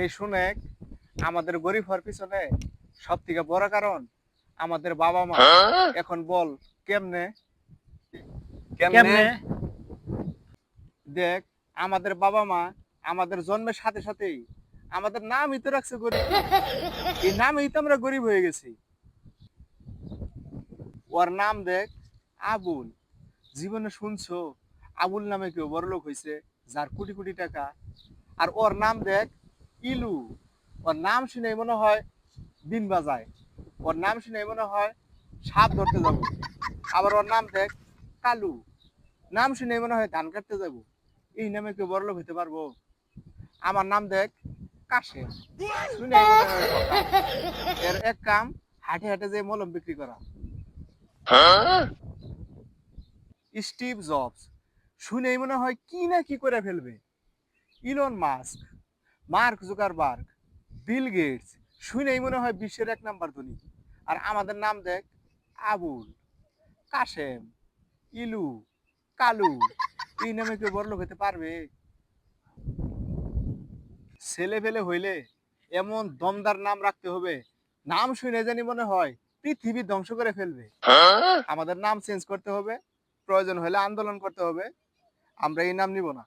এই শুনে আমাদের গরিব হওয়ার পিছনে সব থেকে বড় কারণ আমাদের বাবা মা। এখন বল কেমনে? কেমনে? দেখ, আমাদের বাবা মা আমাদের জন্মের সাথে সাথেই আমাদের নামই তো রাখছে গরিব। এই নামেই তো আমরা গরিব হয়ে গেছি। ওর নাম দেখ, আবুল। জীবনে শুনছো আবুল নামে কেউ বড়লোক হয়েছে যার কোটি কোটি টাকা? আর ওর নাম দেখ, ইলু। ওর নাম শুনে মনে হয় দিন বাজায়। ওর নাম শুনে মনে হয় সাপ ধরতে যাব। আবার ওর নাম দেখ, কালু। নাম শুনে মনে হয় ধান কাটতে যাব। এই নামে কেউ বড়লোক হইতে পারবো? আমার নাম দেখ, কাশেম। শুনে মনে হয় ঠকা। এর এক কাম হাটে হাটে যে মলম বিক্রি করা। Steve Jobs. শুনেই মনে হয় কি না কি করে ফেলবে। Elon Musk, Mark Zuckerberg, Bill Gates. শুনেই মনে হয় বিশ্বের 1 নাম্বার ধনী। আর আমাদের নাম দেখ, আবুল, কাশেম, ইলু, কালু। এই নামে কেউ বড়লোক হতে পারবে? ছেলে পেলে হইলে এমন দমদার নাম রাখতে হবে, নাম শুনে জানি মনে হয় পৃথিবী ধ্বংস করে ফেলবে। আমাদের নাম চেঞ্জ করতে হবে, প্রয়োজন হলে আন্দোলন করতে হবে। আমরা এই নাম নিব না।